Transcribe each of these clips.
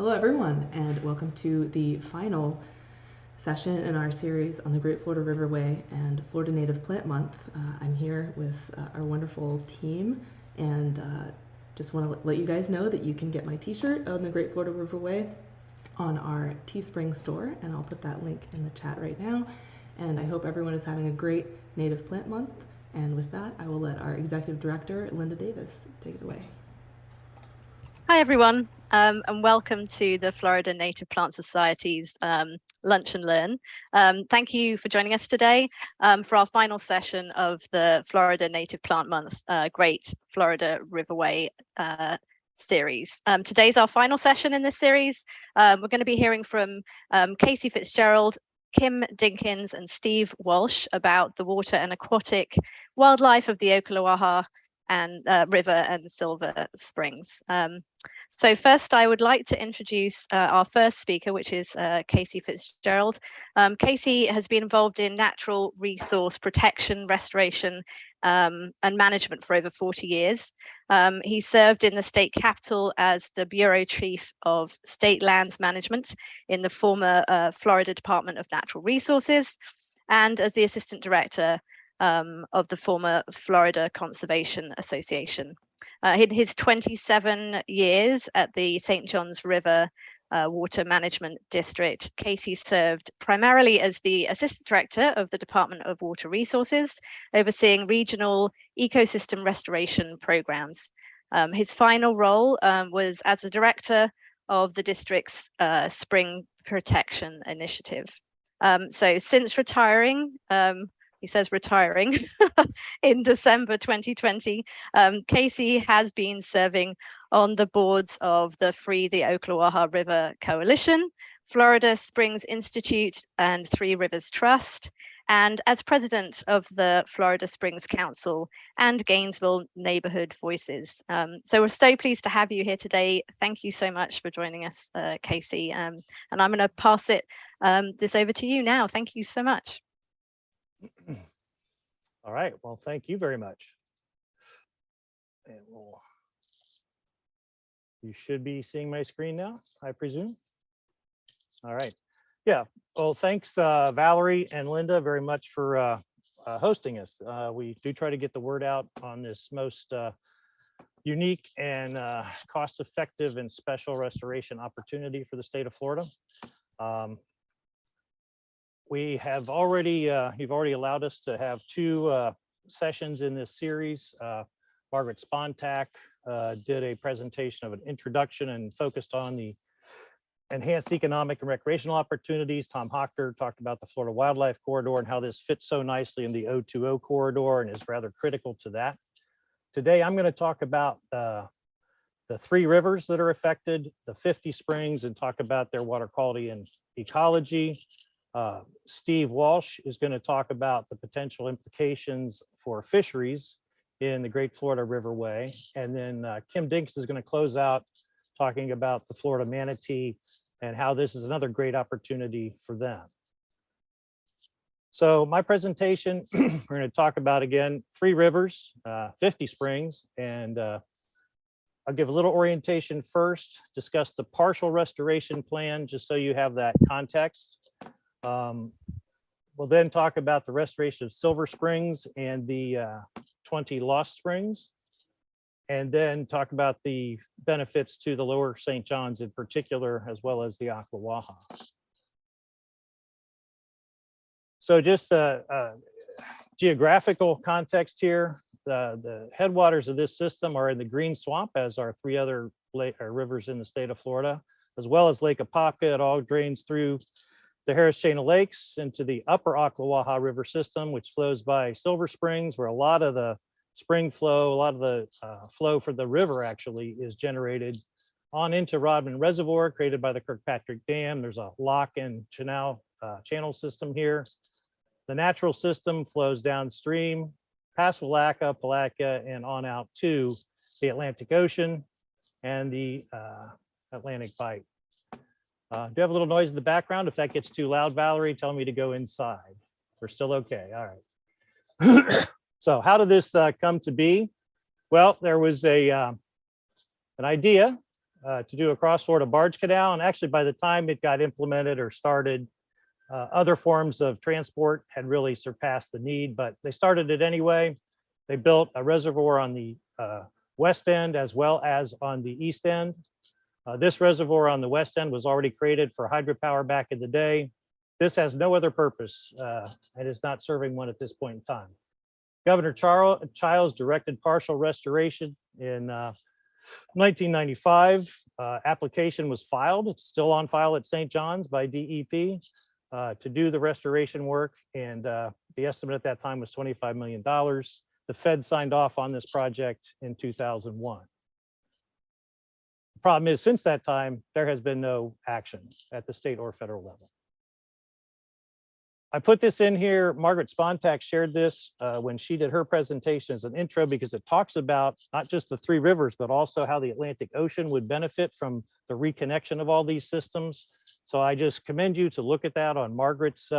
Hello everyone, and welcome to the final session in our series on the Great Florida Riverway and Florida Native Plant Month. I'm here with our wonderful team, and just want to let you guys know that you can get my t-shirt on the Great Florida Riverway on our Teespring store, and I'll put that link in the chat right now. And I hope everyone is having a great Native Plant Month. And with that, I will let our Executive Director, Lynda Davis, take it away. Hi everyone, and welcome to the Florida Native Plant Society's Lunch and Learn. Thank you for joining us today for our final session of the Florida Native Plant Month Great Florida Riverway series. Today's our final session in this series. We're going to be hearing from Casey Fitzgerald, Kim Dinkins, and Steve Walsh about the water and aquatic wildlife of the Ocklawaha and River and Silver Springs. So first, I would like to introduce our first speaker, which is Casey Fitzgerald. Casey has been involved in natural resource protection, restoration, and management for over 40 years. He served in the state capitol as the Bureau Chief of State Lands Management in the former Florida Department of Natural Resources, and as the Assistant Director of the former Florida Conservation Association. In his 27 years at the St. Johns River Water Management District, Casey served primarily as the Assistant Director of the Department of Water Resources, overseeing regional ecosystem restoration programs. His final role was as the Director of the district's Spring Protection Initiative. So since retiring, he says retiring in December 2020, Casey has been serving on the boards of the Free the Ocklawaha River Coalition, Florida Springs Institute, and Three Rivers Trust, and as president of the Florida Springs Council and Gainesville Neighborhood Voices. So we're so pleased to have you here today. Thank you so much for joining us, Casey. And I'm going to pass this over to you now. Thank you so much. All right, well, thank you very much. And you should be seeing my screen now, I presume. All right, yeah, well, thanks Valerie and Lynda very much for hosting us. We do try to get the word out on this most unique and cost-effective and special restoration opportunity for the state of Florida. We have already, you've already allowed us to have two sessions in this series. Margaret Spontak did a presentation of an introduction and focused on the enhanced economic and recreational opportunities. Tom Hochter talked about the Florida Wildlife Corridor and how this fits so nicely in the O2O corridor and is rather critical to that. Today, I'm going to talk about the three rivers that are affected, the 50 springs, and talk about their water quality and ecology. Steve Walsh is going to talk about the potential implications for fisheries in the Great Florida Riverway. And then Kim Dinkins is going to close out talking about the Florida Manatee and how this is another great opportunity for them. So my presentation, we're going to talk about, again, three rivers, 50 springs, and I'll give a little orientation first, discuss the partial restoration plan, just so you have that context. We'll then talk about the restoration of Silver Springs and the 20 lost springs, and then talk about the benefits to the lower St. Johns in particular, as well as the Ocklawaha. So just a geographical context here, the headwaters of this system are in the Green Swamp, as are three other rivers in the state of Florida, as well as Lake Apopka. It all drains through the Harris Chain of Lakes into the upper Ocklawaha River system, which flows by Silver Springs, where a lot of the spring flow, a lot of the flow for the river actually is generated on into Rodman Reservoir, created by the Kirkpatrick Dam. There's a lock and channel system here. The natural system flows downstream, past Willaca, Palatka, and on out to the Atlantic Ocean and the Atlantic Bight. Do you have a little noise in the background? If that gets too loud, Valerie, tell me to go inside. We're still okay. All right. So how did this come to be? Well, there was an idea to do a cross-Florida barge canal. And actually, by the time it got implemented or started, other forms of transport had really surpassed the need, but they started it anyway. They built a reservoir on the west end as well as on the east end. This reservoir on the west end was already created for hydropower back in the day. This has no other purpose and is not serving one at this point in time. Governor Childs directed partial restoration in 1995. Application was filed. It's still on file at St. John's by DEP to do the restoration work. And the estimate at that time was $25 million. The Fed signed off on this project in 2001. The problem is, since that time, there has been no action at the state or federal level. I put this in here. Margaret Spontak shared this when she did her presentation as an intro, because it talks about not just the three rivers, but also how the Atlantic Ocean would benefit from the reconnection of all these systems. So I just commend you to look at that on Margaret's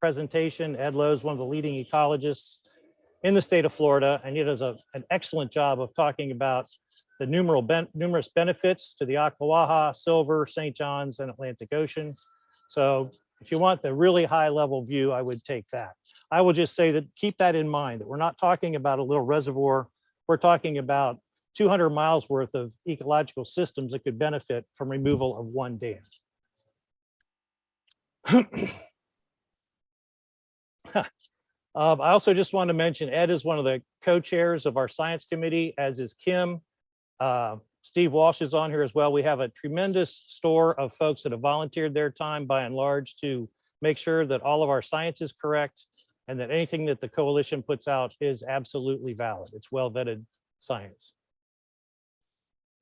presentation. Ed Lowe is one of the leading ecologists in the state of Florida, and he does an excellent job of talking about the numerous benefits to the Ocklawaha, Silver, St. John's, and Atlantic Ocean. So if you want the really high level view, I would take that. I will just say that keep that in mind, that we're not talking about a little reservoir. We're talking about 200 miles worth of ecological systems that could benefit from removal of one dam. I also just want to mention Ed is one of the co-chairs of our science committee, as is Kim. Steve Walsh is on here as well. We have a tremendous store of folks that have volunteered their time by and large to make sure that all of our science is correct and that anything that the coalition puts out is absolutely valid. It's well vetted science.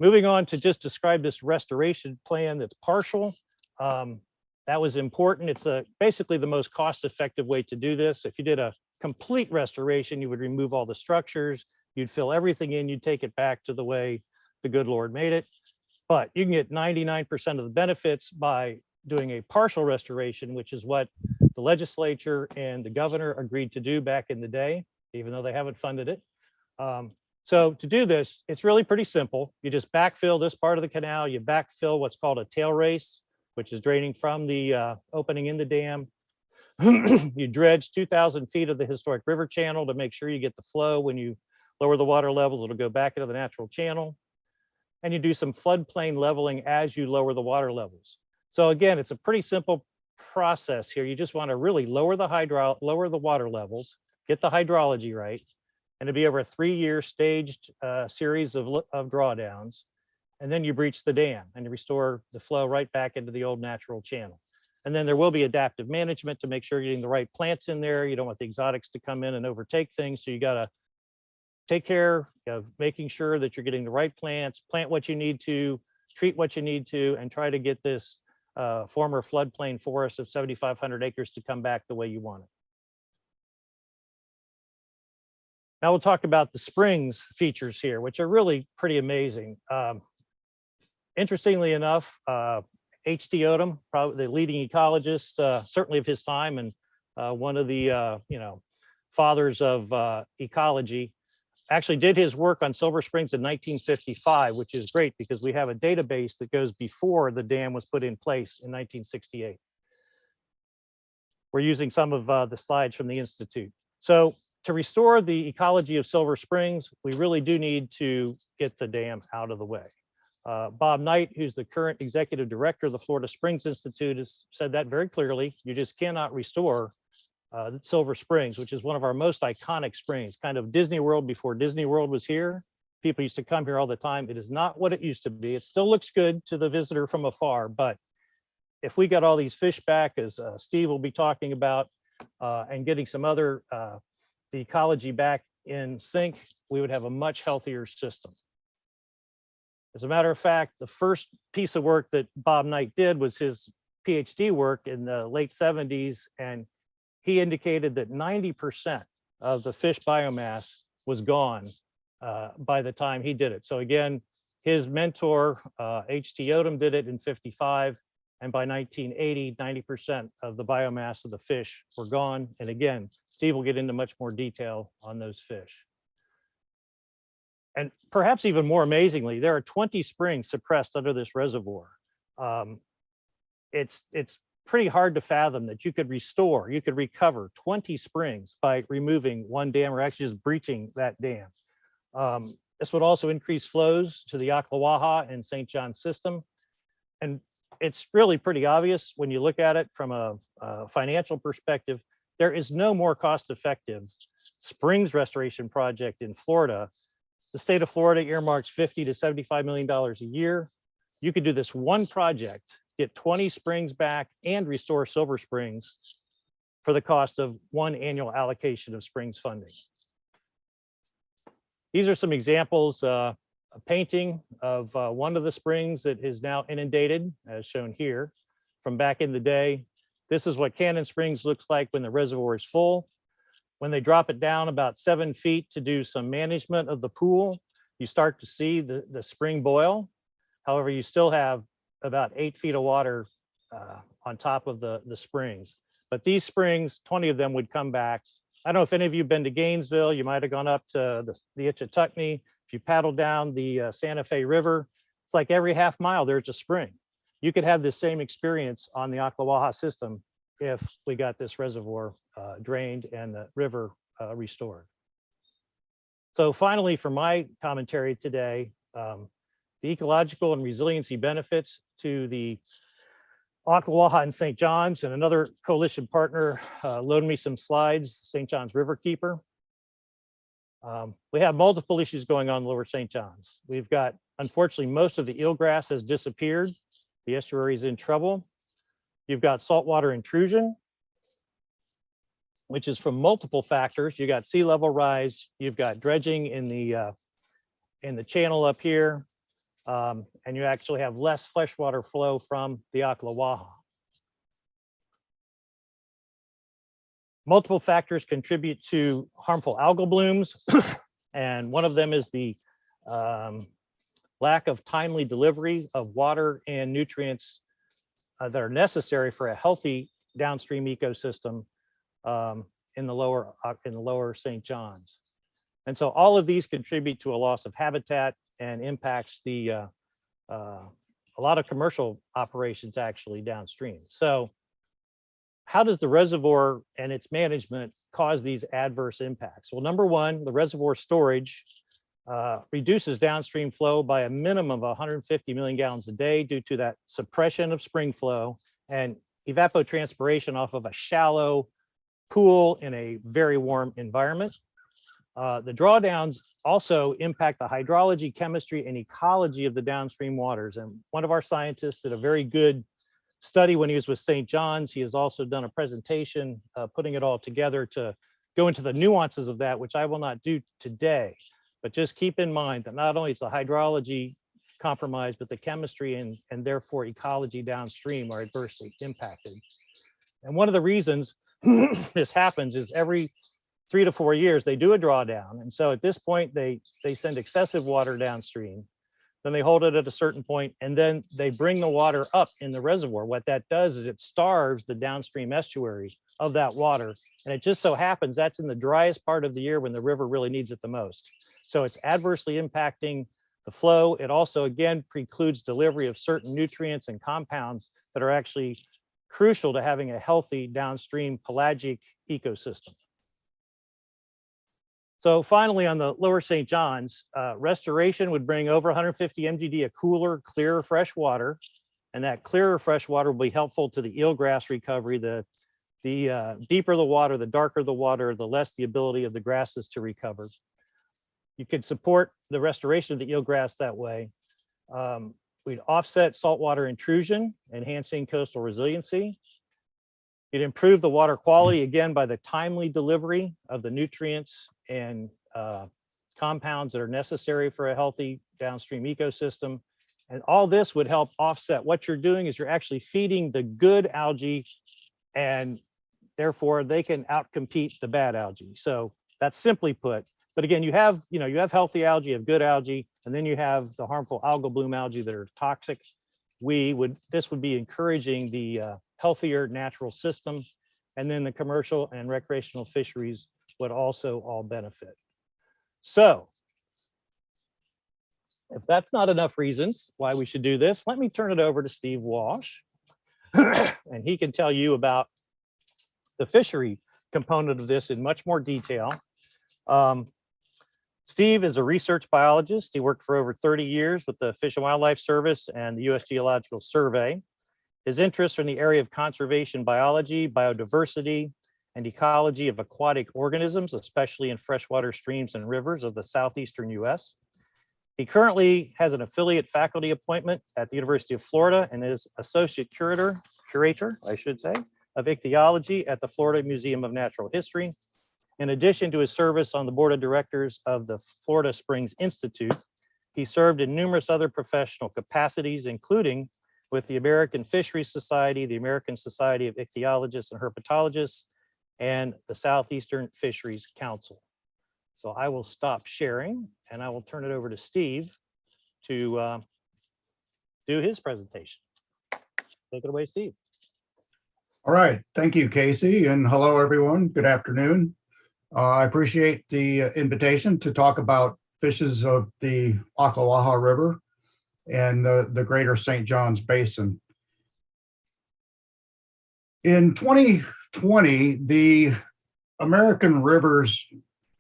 Moving on to just describe this restoration plan that's partial. That was important. It's basically the most cost-effective way to do this. If you did a complete restoration, you would remove all the structures, you'd fill everything in, you'd take it back to the way the good Lord made it. But you can get 99% of the benefits by doing a partial restoration, which is what the legislature and the governor agreed to do back in the day, even though they haven't funded it. So to do this, it's really pretty simple. You just backfill this part of the canal, you backfill what's called a tail race, which is draining from the opening in the dam. You dredge 2,000 feet of the historic river channel to make sure you get the flow. When you lower the water levels, it'll go back into the natural channel. And you do some floodplain leveling as you lower the water levels. So again, it's a pretty simple process here. You just want to really lower the water levels, get the hydrology right, and it'll be over a 3-year staged series of drawdowns. And then you breach the dam and you restore the flow right back into the old natural channel. And then there will be adaptive management to make sure you're getting the right plants in there. You don't want the exotics to come in and overtake things. So you got to take care of making sure that you're getting the right plants, plant what you need to, treat what you need to, and try to get this former floodplain forest of 7,500 acres to come back the way you want it. Now we'll talk about the springs features here, which are really pretty amazing. Interestingly enough, H.D. Odom, probably the leading ecologist, certainly of his time, and one of the fathers of ecology, actually did his work on Silver Springs in 1955, which is great because we have a database that goes before the dam was put in place in 1968. We're using some of the slides from the Institute. So to restore the ecology of Silver Springs, we really do need to get the dam out of the way. Bob Knight, who's the current executive director of the Florida Springs Institute, has said that very clearly. You just cannot restore Silver Springs, which is one of our most iconic springs, kind of Disney World before Disney World was here. People used to come here all the time. It is not what it used to be. It still looks good to the visitor from afar, but if we got all these fish back, as Steve will be talking about, and getting some other, the ecology back in sync, we would have a much healthier system. As a matter of fact, the first piece of work that Bob Knight did was his Ph.D. work in the late 70s, and he indicated that 90% of the fish biomass was gone by the time he did it. So again, his mentor, H.D. Odom, did it in 55, and by 1980, 90% of the biomass of the fish were gone. And again, Steve will get into much more detail on those fish. And perhaps even more amazingly, there are 20 springs suppressed under this reservoir. It's pretty hard to fathom that you could restore, you could recover 20 springs by removing one dam or actually just breaching that dam. This would also increase flows to the Ocklawaha and St. John system. And it's really pretty obvious when you look at it from a financial perspective. There is no more cost-effective springs restoration project in Florida. The state of Florida earmarks $50 to $75 million a year. You could do this one project, get 20 springs back and restore Silver Springs for the cost of one annual allocation of springs funding. These are some examples, a painting of one of the springs that is now inundated, as shown here, from back in the day. This is what Cannon Springs looks like when the reservoir is full. When they drop it down about 7 feet to do some management of the pool, you start to see the spring boil. However, you still have about 8 feet of water on top of the springs. But these springs, 20 of them would come back. I don't know if any of you have been to Gainesville. You might have gone up to the Itchituckney. If you paddle down the Santa Fe River, it's like every half mile there's a spring. You could have the same experience on the Ocklawaha system if we got this reservoir drained and the river restored. So finally, for my commentary today, the ecological and resiliency benefits to the Ocklawaha and St. John's, and another coalition partner loaned me some slides, St. John's Riverkeeper. We have multiple issues going on in Lower St. John's. We've got, unfortunately, most of the eelgrass has disappeared. The estuary is in trouble. You've got saltwater intrusion, which is from multiple factors. You got sea level rise, you've got dredging in the channel up here, and you actually have less freshwater flow from the Ocklawaha. Multiple factors contribute to harmful algal blooms, and one of them is the lack of timely delivery of water and nutrients that are necessary for a healthy downstream ecosystem in the lower St. John's. And so all of these contribute to a loss of habitat and impacts a lot of commercial operations actually downstream. So how does the reservoir and its management cause these adverse impacts? Well, number one, the reservoir storage reduces downstream flow by a minimum of 150 million gallons a day due to that suppression of spring flow and evapotranspiration off of a shallow pool in a very warm environment. The drawdowns also impact the hydrology, chemistry, and ecology of the downstream waters. And one of our scientists did a very good study when he was with St. John's. He has also done a presentation putting it all together to go into the nuances of that, which I will not do today. But just keep in mind that not only is the hydrology compromised, but the chemistry and therefore ecology downstream are adversely impacted. And one of the reasons this happens is every 3 to 4 years, they do a drawdown. And so at this point, they send excessive water downstream. Then they hold it at a certain point, and then they bring the water up in the reservoir. What that does is it starves the downstream estuary of that water. And it just so happens that's in the driest part of the year when the river really needs it the most. So it's adversely impacting the flow. It also, again, precludes delivery of certain nutrients and compounds that are actually crucial to having a healthy downstream pelagic ecosystem. So finally, on the lower St. John's, restoration would bring over 150 MGD of cooler, clearer fresh water. And that clearer fresh water will be helpful to the eelgrass recovery. The deeper the water, the darker the water, the less the ability of the grasses to recover. You could support the restoration of the eelgrass that way. We'd offset saltwater intrusion, enhancing coastal resiliency. It improved the water quality, again, by the timely delivery of the nutrients and compounds that are necessary for a healthy downstream ecosystem. And all this would help offset. What you're doing is you're actually feeding the good algae, and therefore they can outcompete the bad algae. So that's simply put. But again, you have healthy algae, you have good algae, and then you have the harmful algal bloom algae that are toxic. This would be encouraging the healthier natural system, and then the commercial and recreational fisheries would also all benefit. So if that's not enough reasons why we should do this, let me turn it over to Steve Walsh, and he can tell you about the fishery component of this in much more detail. Steve is a research biologist. He worked for over 30 years with the Fish and Wildlife Service and the U.S. Geological Survey. His interests are in the area of conservation biology, biodiversity, and ecology of aquatic organisms, especially in freshwater streams and rivers of the southeastern U.S. He currently has an affiliate faculty appointment at the University of Florida and is associate curator, I should say, of ichthyology at the Florida Museum of Natural History. In addition to his service on the board of directors of the Florida Springs Institute, he served in numerous other professional capacities, including with the American Fisheries Society, the American Society of Ichthyologists and Herpetologists, and the Southeastern Fisheries Council. So I will stop sharing and I will turn it over to Steve to do his presentation. Take it away, Steve. All right, thank you, Casey, and hello, everyone. Good afternoon. I appreciate the invitation to talk about fishes of the Ocklawaha River and the greater St. John's Basin. In 2020, the American Rivers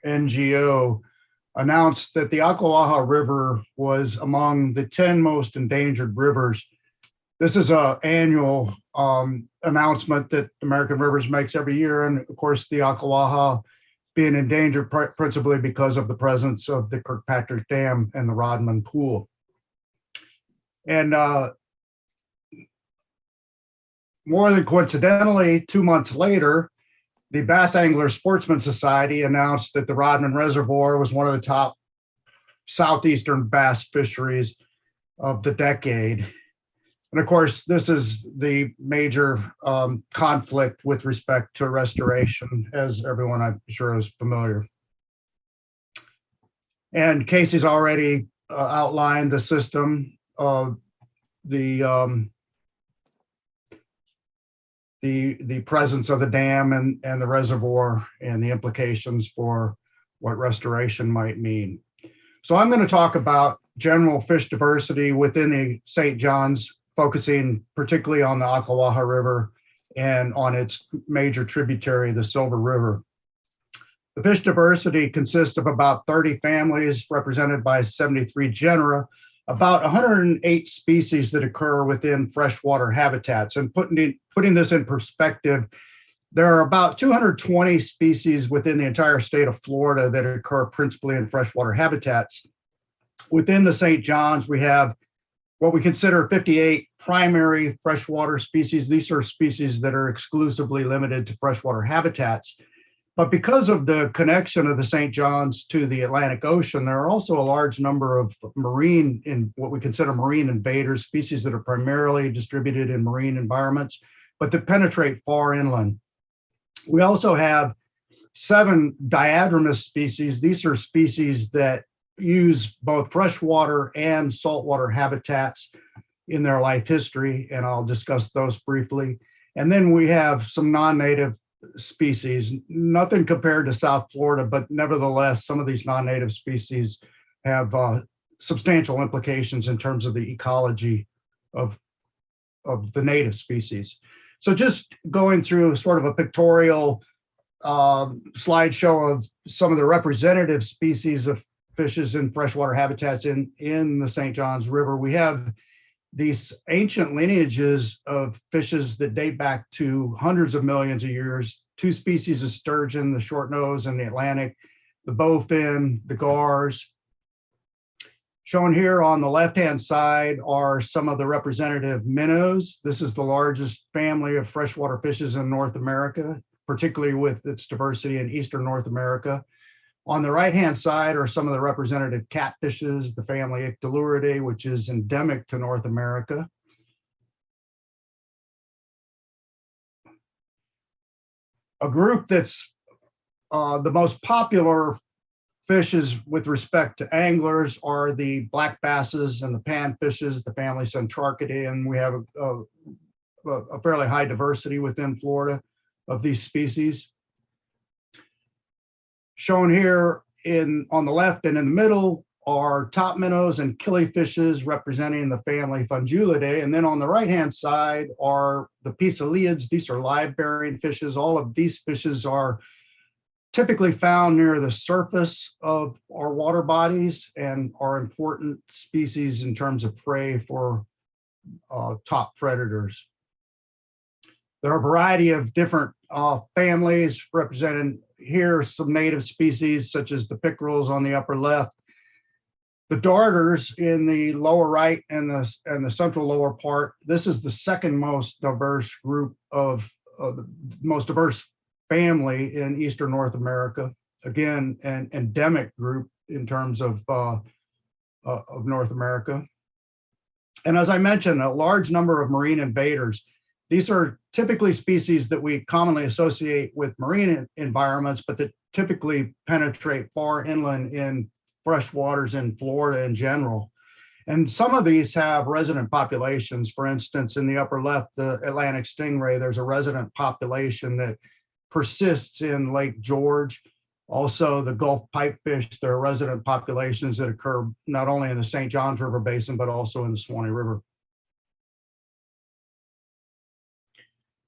NGO announced that the Ocklawaha River was among the 10 most endangered rivers. This is an annual announcement that American Rivers makes every year. And of course, the Ocklawaha being endangered principally because of the presence of the Kirkpatrick Dam and the Rodman Pool. And more than coincidentally, 2 months later, the Bass Angler Sportsman Society announced that the Rodman Reservoir was one of the top southeastern bass fisheries of the decade. And of course, this is the major conflict with respect to restoration, as everyone I'm sure is familiar. And Casey's already outlined the system of the presence of the dam and the reservoir and the implications for what restoration might mean. So I'm going to talk about general fish diversity within the St. John's, focusing particularly on the Ocklawaha River and on its major tributary, the Silver River. The fish diversity consists of about 30 families represented by 73 genera, about 108 species that occur within freshwater habitats. And putting this in perspective, there are about 220 species within the entire state of Florida that occur principally in freshwater habitats. Within the St. John's, we have what we consider 58 primary freshwater species. These are species that are exclusively limited to freshwater habitats. But because of the connection of the St. John's to the Atlantic Ocean, there are also a large number of marine, in what we consider marine invaders, species that are primarily distributed in marine environments, but that penetrate far inland. We also have 7 diadromous species. These are species that use both freshwater and saltwater habitats in their life history, and I'll discuss those briefly. And then we have some non-native species, nothing compared to South Florida, but nevertheless, some of these non-native species have substantial implications in terms of the ecology of the native species. So just going through sort of a pictorial slideshow of some of the representative species of fishes in freshwater habitats in the St. John's River, we have these ancient lineages of fishes that date back to hundreds of millions of years. 2 species of sturgeon, the short nose in the Atlantic, the bowfin, the gars. Shown here on the left-hand side are some of the representative minnows. This is the largest family of freshwater fishes in North America, particularly with its diversity in Eastern North America. On the right-hand side are some of the representative catfishes, the family Ictaluridae, which is endemic to North America. A group that's the most popular fishes with respect to anglers are the black basses and the panfishes, the family Centrarchidae, and we have a fairly high diversity within Florida of these species. Shown here on the left and in the middle are top minnows and killifishes representing the family Fungulidae. And then on the right-hand side are the piscileids. These are live-bearing fishes. All of these fishes are typically found near the surface of our water bodies and are important species in terms of prey for top predators. There are a variety of different families represented here, some native species such as the pickerels on the upper left, the darters in the lower right and the central lower part. This is the second most diverse group of the most diverse family in Eastern North America. Again, an endemic group in terms of North America. And as I mentioned, a large number of marine invaders. These are typically species that we commonly associate with marine environments, but that typically penetrate far inland in fresh waters in Florida in general. And some of these have resident populations. For instance, in the upper left, the Atlantic stingray, there's a resident population that persists in Lake George. Also, the Gulf pipefish, there are resident populations that occur not only in the St. Johns River Basin, but also in the Swanee River.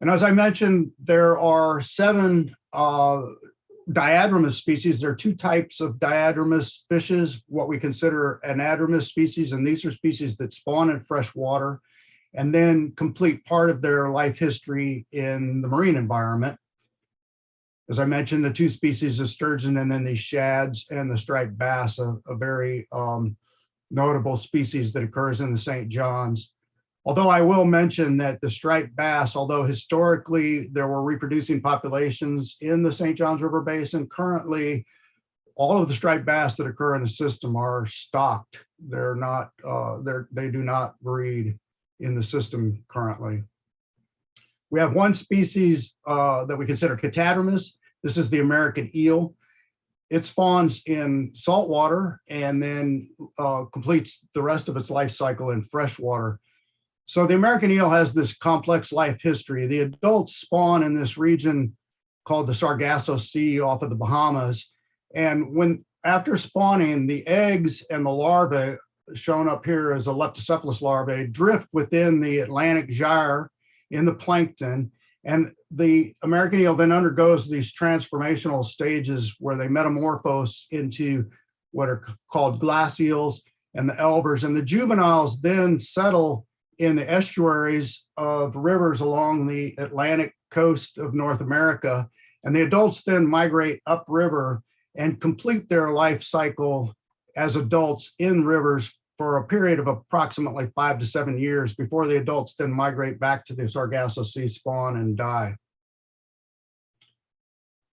And as I mentioned, there are 7 diadromous species. There are 2 types of diadromous fishes, what we consider anadromous species, and these are species that spawn in fresh water and then complete part of their life history in the marine environment. As I mentioned, the 2 species of sturgeon and then the shads and the striped bass, a very notable species that occurs in the St. Johns. Although I will mention that the striped bass, although historically there were reproducing populations in the St. Johns River Basin, currently all of the striped bass that occur in the system are stocked. They're not, they do not breed in the system currently. We have 1 species that we consider catadromous. This is the American eel. It spawns in saltwater and then completes the rest of its life cycle in freshwater. So the American eel has this complex life history. The adults spawn in this region called the Sargasso Sea off of the Bahamas. And after spawning, the eggs and the larvae, shown up here as a leptocephalus larvae, drift within the Atlantic gyre in the plankton. And the American eel then undergoes these transformational stages where they metamorphose into what are called glass eels and the elvers. And the juveniles then settle in the estuaries of rivers along the Atlantic coast of North America. And the adults then migrate upriver and complete their life cycle as adults in rivers for a period of approximately 5 to 7 years before the adults then migrate back to the Sargasso Sea, spawn and die.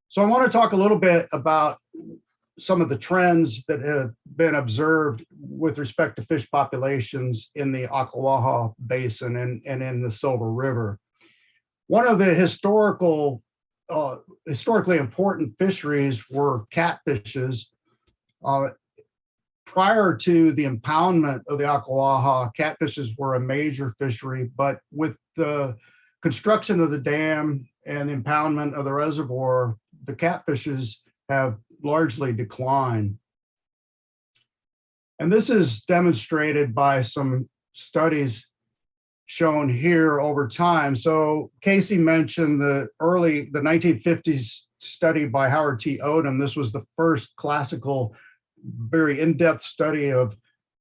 So I want to talk a little bit about some of the trends that have been observed with respect to fish populations in the Ocklawaha Basin and in the Silver River. One of the historically important fisheries were catfishes. Prior to the impoundment of the Ocklawaha, catfishes were a major fishery, but with the construction of the dam and the impoundment of the reservoir, the catfishes have largely declined. And this is demonstrated by some studies shown here over time. So Casey mentioned the 1950s study by Howard T. Odom. This was the first classical, very in-depth study of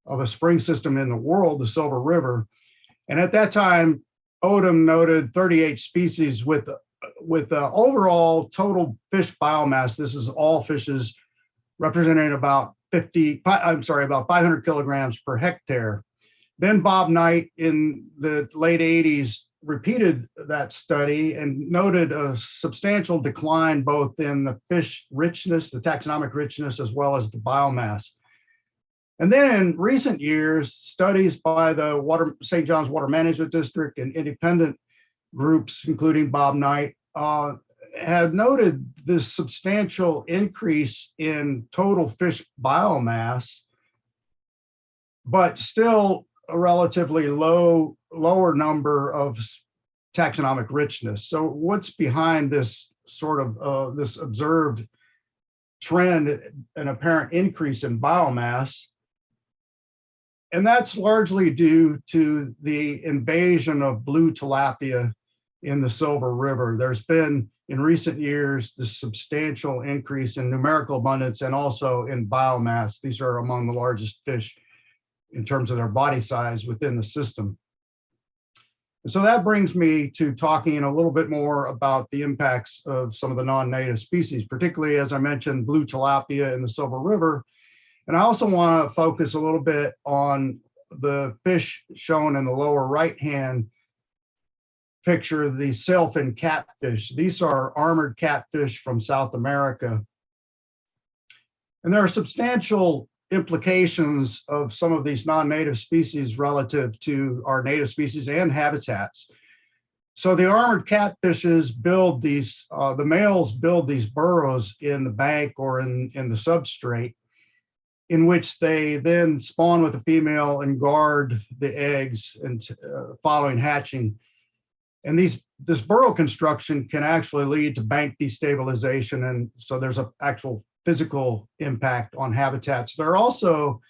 a spring system in the world, the Silver River. And at that time, Odom noted 38 species with overall total fish biomass. This is all fishes representing about 500 kilograms per hectare. Then Bob Knight in the late 80s repeated that study and noted a substantial decline both in the fish richness, the taxonomic richness, as well as the biomass. And then in recent years, studies by the St. John's Water Management District and independent groups, including Bob Knight, have noted this substantial increase in total fish biomass, but still a relatively lower number of taxonomic richness. So what's behind this sort of this observed trend, an apparent increase in biomass? And that's largely due to the invasion of blue tilapia in the Silver River. There's been, in recent years, this substantial increase in numerical abundance and also in biomass. These are among the largest fish in terms of their body size within the system. And so that brings me to talking a little bit more about the impacts of some of the non-native species, particularly, as I mentioned, blue tilapia in the Silver River. And I also want to focus a little bit on the fish shown in the lower right-hand picture, the sailfin catfish. These are armored catfish from South America. And there are substantial implications of some of these non-native species relative to our native species and habitats. So the armored catfishes build these, the males build these burrows in the bank or in the substrate, in which they then spawn with the female and guard the eggs and following hatching. And this burrow construction can actually lead to bank destabilization. And so there's an actual physical impact on habitats. There are also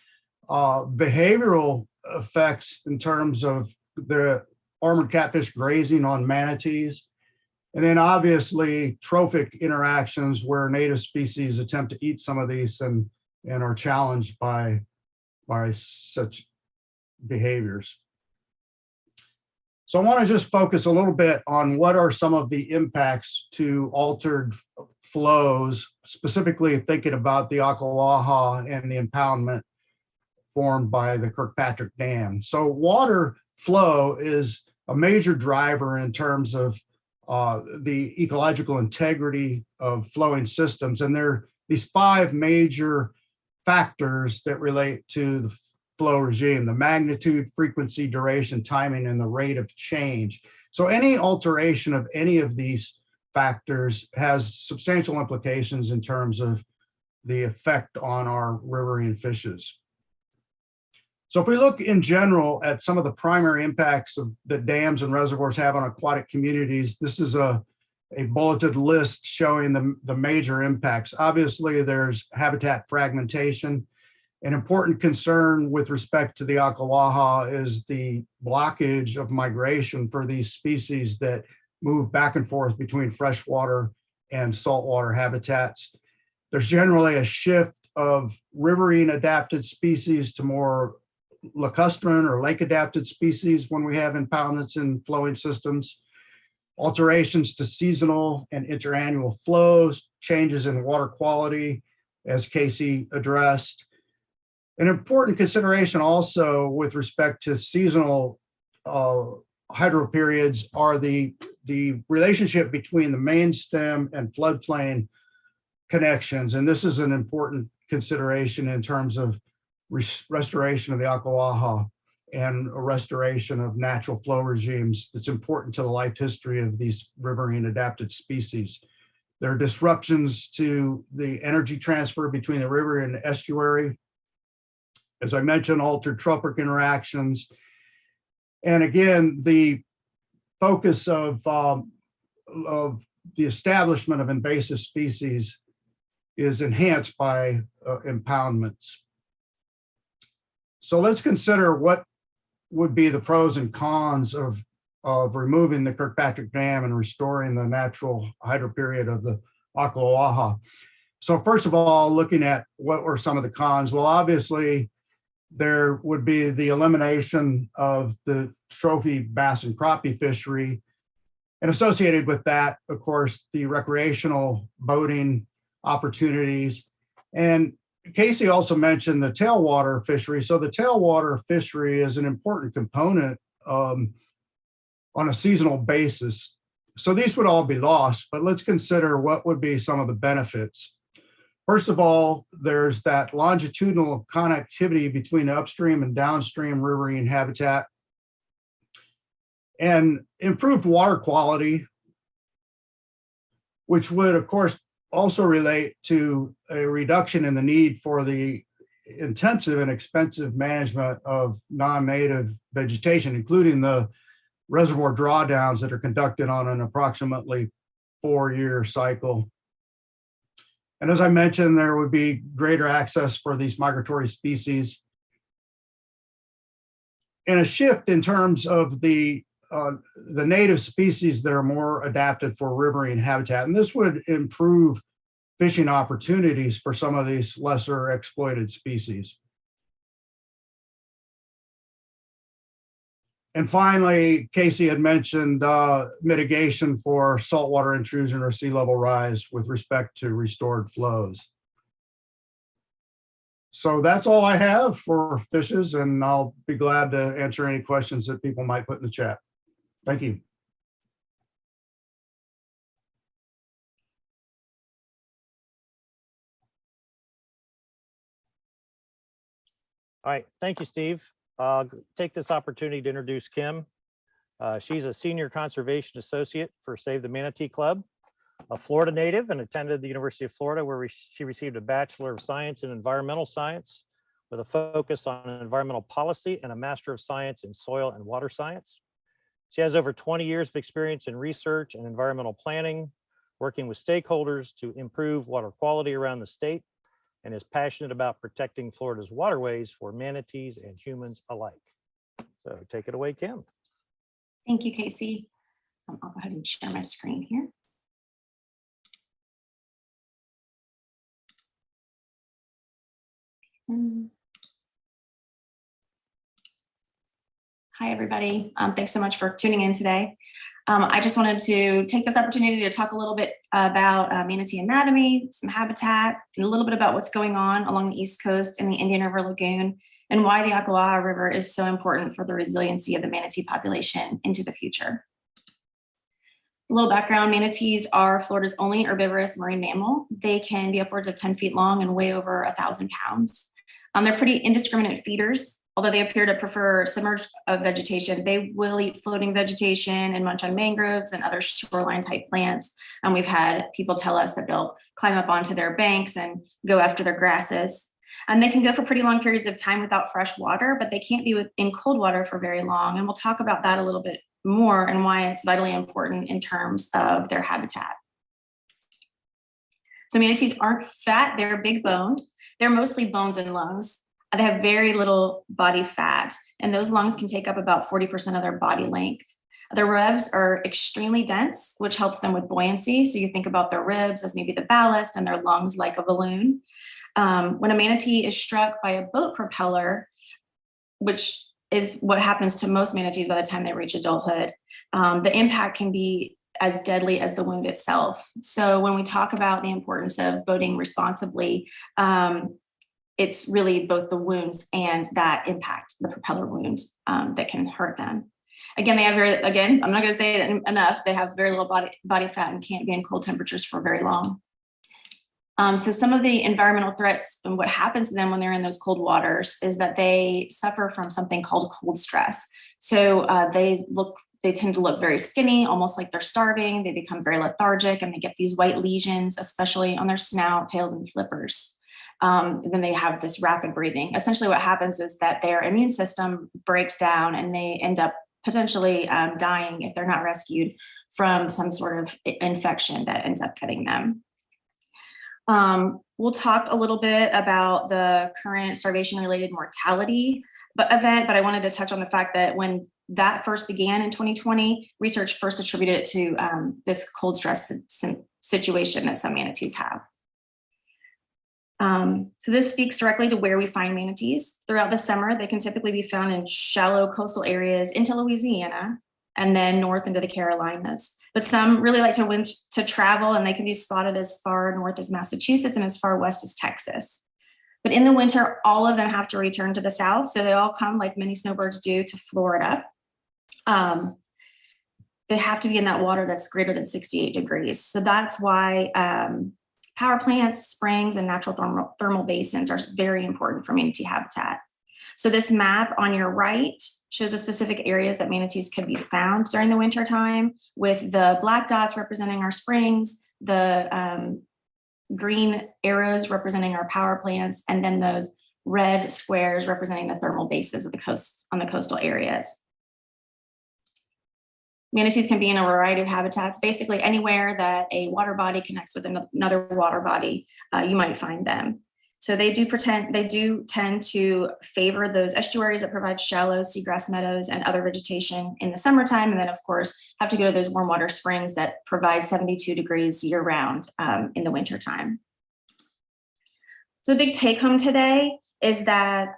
behavioral effects in terms of the armored catfish grazing on manatees. And then obviously trophic interactions where native species attempt to eat some of these and are challenged by such behaviors. So I want to just focus a little bit on what are some of the impacts to altered flows, specifically thinking about the Ocklawaha and the impoundment formed by the Kirkpatrick Dam. So water flow is a major driver in terms of the ecological integrity of flowing systems. And there are these 5 major factors that relate to the flow regime: the magnitude, frequency, duration, timing, and the rate of change. So any alteration of any of these factors has substantial implications in terms of the effect on our riverine fishes. So if we look in general at some of the primary impacts that dams and reservoirs have on aquatic communities, this is a bulleted list showing the major impacts. Obviously, there's habitat fragmentation. An important concern with respect to the Ocklawaha is the blockage of migration for these species that move back and forth between freshwater and saltwater habitats. There's generally a shift of riverine adapted species to more lacustrine or lake adapted species when we have impoundments in flowing systems. Alterations to seasonal and interannual flows, changes in water quality, as Casey addressed. An important consideration also with respect to seasonal hydro periods are the relationship between the main stem and floodplain connections. And this is an important consideration in terms of restoration of the Ocklawaha and a restoration of natural flow regimes that's important to the life history of these riverine adapted species. There are disruptions to the energy transfer between the river and the estuary. As I mentioned, altered trophic interactions. And again, the focus of the establishment of invasive species is enhanced by impoundments. So let's consider what would be the pros and cons of removing the Kirkpatrick Dam and restoring the natural hydro period of the Ocklawaha. So first of all, looking at what were some of the cons, well, obviously, there would be the elimination of the trophy bass and crappie fishery. And associated with that, of course, the recreational boating opportunities. And Casey also mentioned the tailwater fishery. So the tailwater fishery is an important component on a seasonal basis. So these would all be lost, but let's consider what would be some of the benefits. First of all, there's that longitudinal connectivity between the upstream and downstream riverine habitat, and improved water quality, which would, of course, also relate to a reduction in the need for the intensive and expensive management of non-native vegetation, including the reservoir drawdowns that are conducted on an approximately 4-year cycle. And as I mentioned, there would be greater access for these migratory species. and a shift in terms of the native species that are more adapted for riverine habitat. And this would improve fishing opportunities for some of these lesser exploited species. And finally, Casey had mentioned mitigation for saltwater intrusion or sea level rise with respect to restored flows. So that's all I have for fishes, and I'll be glad to answer any questions that people might put in the chat. Thank you. All right, thank you, Steve. I'll take this opportunity to introduce Kim. She's a senior conservation associate for Save the Manatee Club, a Florida native, and attended the University of Florida, where she received a Bachelor of Science in Environmental Science with a focus on environmental policy and a Master of Science in Soil and Water Science. She has over 20 years of experience in research and environmental planning, working with stakeholders to improve water quality around the state, and is passionate about protecting Florida's waterways for manatees and humans alike. So take it away, Kim. Thank you, Casey. I'll go ahead and share my screen here. Hi, everybody. Thanks so much for tuning in today. I just wanted to take this opportunity to talk a little bit about manatee anatomy, some habitat, and a little bit about what's going on along the East Coast in the Indian River Lagoon, and why the Ocklawaha River is so important for the resiliency of the manatee population into the future. A little background: manatees are Florida's only herbivorous marine mammal. They can be upwards of 10 feet long and weigh over 1,000 pounds. They're pretty indiscriminate feeders. Although they appear to prefer submerged vegetation, they will eat floating vegetation and munch on mangroves and other shoreline type plants. And we've had people tell us that they'll climb up onto their banks and go after their grasses. And they can go for pretty long periods of time without fresh water, but they can't be in cold water for very long. And we'll talk about that a little bit more and why it's vitally important in terms of their habitat. So manatees aren't fat, they're big boned. They're mostly bones and lungs. They have very little body fat, and those lungs can take up about 40% of their body length. Their ribs are extremely dense, which helps them with buoyancy. So you think about their ribs as maybe the ballast and their lungs like a balloon. When a manatee is struck by a boat propeller, which is what happens to most manatees by the time they reach adulthood, the impact can be as deadly as the wound itself. So when we talk about the importance of boating responsibly, it's really both the wounds and that impact, the propeller wound, that can hurt them. Again, they have I'm not going to say it enough, they have very little body fat and can't be in cold temperatures for very long. So some of the environmental threats and what happens to them when they're in those cold waters is that they suffer from something called cold stress. So they tend to look very skinny, almost like they're starving. They become very lethargic, and they get these white lesions, especially on their snout, tails, and flippers. Then they have this rapid breathing. Essentially what happens is that their immune system breaks down, and they end up potentially dying if they're not rescued from some sort of infection that ends up getting them. We'll talk a little bit about the current starvation-related mortality event, but I wanted to touch on the fact that when that first began in 2020, research first attributed it to this cold stress situation that some manatees have. So this speaks directly to where we find manatees. Throughout the summer, they can typically be found in shallow coastal areas into Louisiana and then north into the Carolinas. But some really like to travel, and they can be spotted as far north as Massachusetts and as far west as Texas. But in the winter, all of them have to return to the south. So they all come, like many snowbirds do, to Florida. They have to be in that water that's greater than 68 degrees. So that's why power plants, springs, and natural thermal basins are very important for manatee habitat. So this map on your right shows the specific areas that manatees could be found during the winter time, with the black dots representing our springs, the green arrows representing our power plants, and then those red squares representing the thermal bases of the coast on the coastal areas. Manatees can be in a variety of habitats. Basically anywhere that a water body connects with another water body, you might find them. So they do tend to favor those estuaries that provide shallow seagrass meadows and other vegetation in the summertime. And then of course, have to go to those warm water springs that provide 72 degrees year round in the wintertime. So the big take home today is that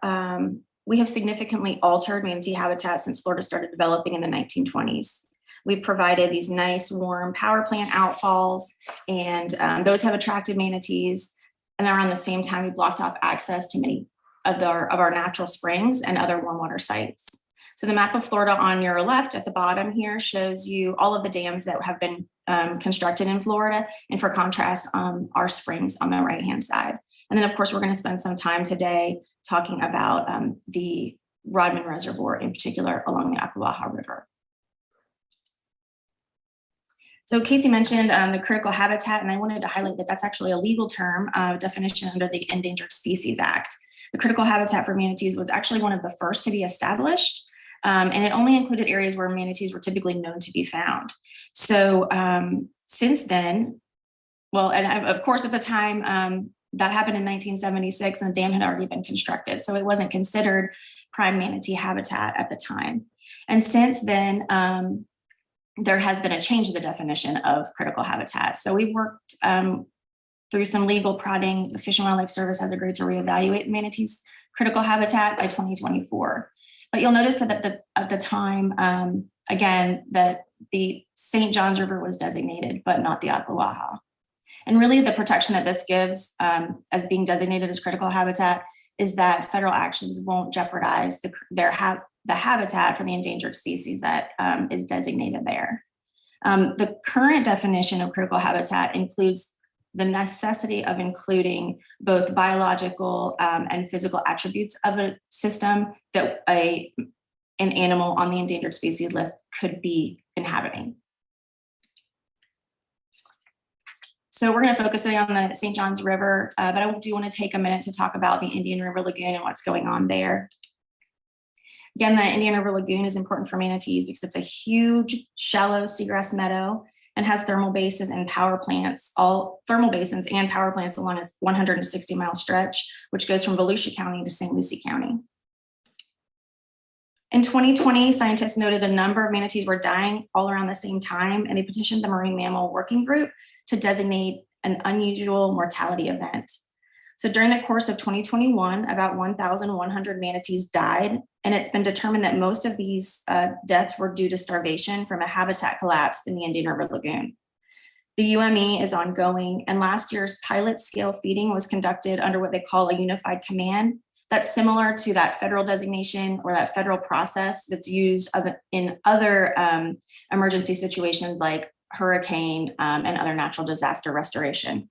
we have significantly altered manatee habitat since Florida started developing in the 1920s. We've provided these nice warm power plant outfalls, and those have attracted manatees. And around the same time, we blocked off access to many of our natural springs and other warm water sites. So the map of Florida on your left at the bottom here shows you all of the dams that have been constructed in Florida. And for contrast, our springs on the right-hand side. And then of course, we're going to spend some time today talking about the Rodman Reservoir in particular along the Ocklawaha River. So Casey mentioned the critical habitat, and I wanted to highlight that that's actually a legal term definition under the Endangered Species Act. The critical habitat for manatees was actually one of the first to be established, and it only included areas where manatees were typically known to be found. So since then, well, and of course at the time, that happened in 1976 and the dam had already been constructed. So it wasn't considered prime manatee habitat at the time. And since then, there has been a change in the definition of critical habitat. So we worked through some legal prodding. The Fish and Wildlife Service has agreed to reevaluate manatees' critical habitat by 2024. But you'll notice that at the time, again, that the St. Johns River was designated, but not the Ocklawaha. And really the protection that this gives as being designated as critical habitat is that federal actions won't jeopardize the habitat for the endangered species that is designated there. The current definition of critical habitat includes the necessity of including both biological and physical attributes of a system that an animal on the endangered species list could be inhabiting. So we're going to focus today on the St. Johns River, but I do want to take a minute to talk about the Indian River Lagoon and what's going on there. Again, the Indian River Lagoon is important for manatees because it's a huge, shallow seagrass meadow and has thermal basins and power plants, all thermal basins and power plants along a 160-mile stretch, which goes from Volusia County to St. Lucie County. In 2020, scientists noted a number of manatees were dying all around the same time, and they petitioned the Marine Mammal Working Group to designate an unusual mortality event. So during the course of 2021, about 1,100 manatees died, and it's been determined that most of these deaths were due to starvation from a habitat collapse in the Indian River Lagoon. The UME is ongoing, and last year's pilot scale feeding was conducted under what they call a unified command. That's similar to that federal designation or that federal process that's used in other emergency situations like hurricane and other natural disaster restoration.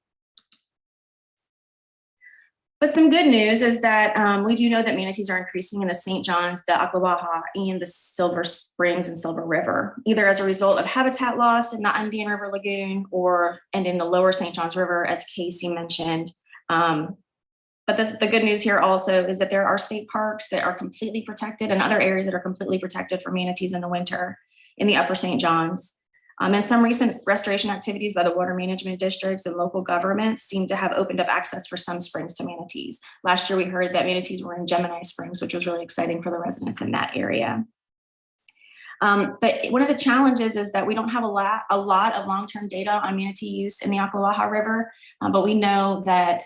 But some good news is that we do know that manatees are increasing in the St. Johns, the Ocklawaha, and the Silver Springs and Silver River, either as a result of habitat loss in the Indian River Lagoon and in the lower St. Johns River, as Casey mentioned. But the good news here also is that there are state parks that are completely protected and other areas that are completely protected for manatees in the winter in the upper St. Johns. And some recent restoration activities by the water management districts and local governments seem to have opened up access for some springs to manatees. Last year, we heard that manatees were in Gemini Springs, which was really exciting for the residents in that area. But one of the challenges is that we don't have a lot of long-term data on manatee use in the Ocklawaha River, but we know that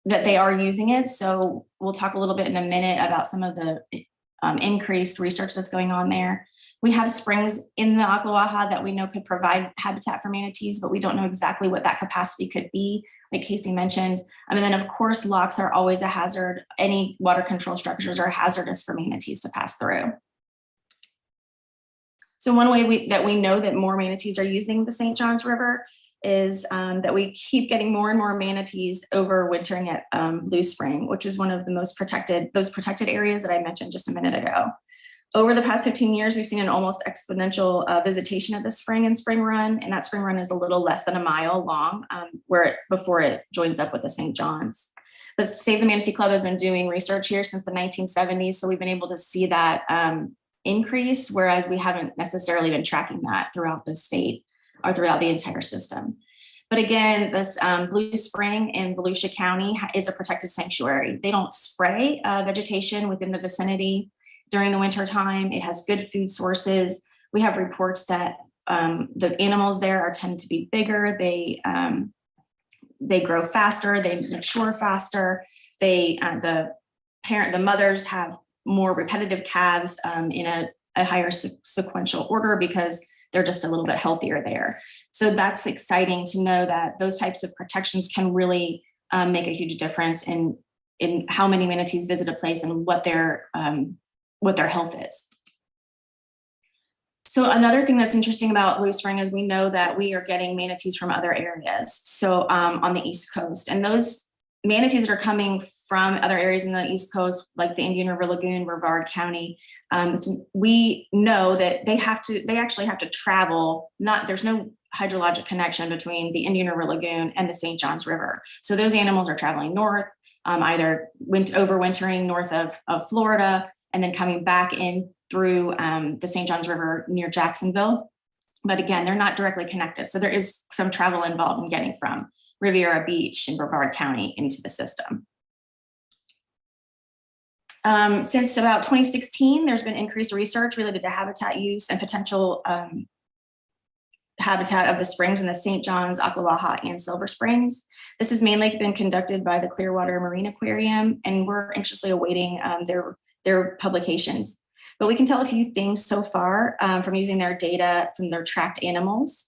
they are using it. So we'll talk a little bit in a minute about some of the increased research that's going on there. We have springs in the Ocklawaha that we know could provide habitat for manatees, but we don't know exactly what that capacity could be, like Casey mentioned. And then of course, locks are always a hazard. Any water control structures are hazardous for manatees to pass through. So one way that we know that more manatees are using the St. Johns River is that we keep getting more and more manatees overwintering at Blue Spring, which is one of the most protected areas that I mentioned just a minute ago. Over the past 15 years, we've seen an almost exponential visitation of the spring and spring run, and that spring run is a little less than a mile long before it joins up with the St. Johns. The Save the Manatee Club has been doing research here since the 1970s, so we've been able to see that increase, whereas we haven't necessarily been tracking that throughout the state or throughout the entire system. But again, this Blue Spring in Volusia County is a protected sanctuary. They don't spray vegetation within the vicinity during the winter time. It has good food sources. We have reports that the animals there tend to be bigger. They grow faster. They mature faster. The mothers have more repetitive calves in a higher sequential order because they're just a little bit healthier there. So that's exciting to know that those types of protections can really make a huge difference in how many manatees visit a place and what their health is. So another thing that's interesting about Blue Spring is we know that we are getting manatees from other areas. So on the East Coast, and those manatees that are coming from other areas in the East Coast, like the Indian River Lagoon, Brevard County, we know that they actually have to travel. There's no hydrologic connection between the Indian River Lagoon and the St. Johns River. So those animals are traveling north, either overwintering north of Florida and then coming back in through the St. Johns River near Jacksonville. But again, they're not directly connected. So there is some travel involved in getting from Riviera Beach in Brevard County into the system. Since about 2016, there's been increased research related to habitat use and potential habitat of the springs in the St. Johns, Ocklawaha, and Silver Springs. This has mainly been conducted by the Clearwater Marine Aquarium, and we're anxiously awaiting their publications. But we can tell a few things so far from using their data from their tracked animals.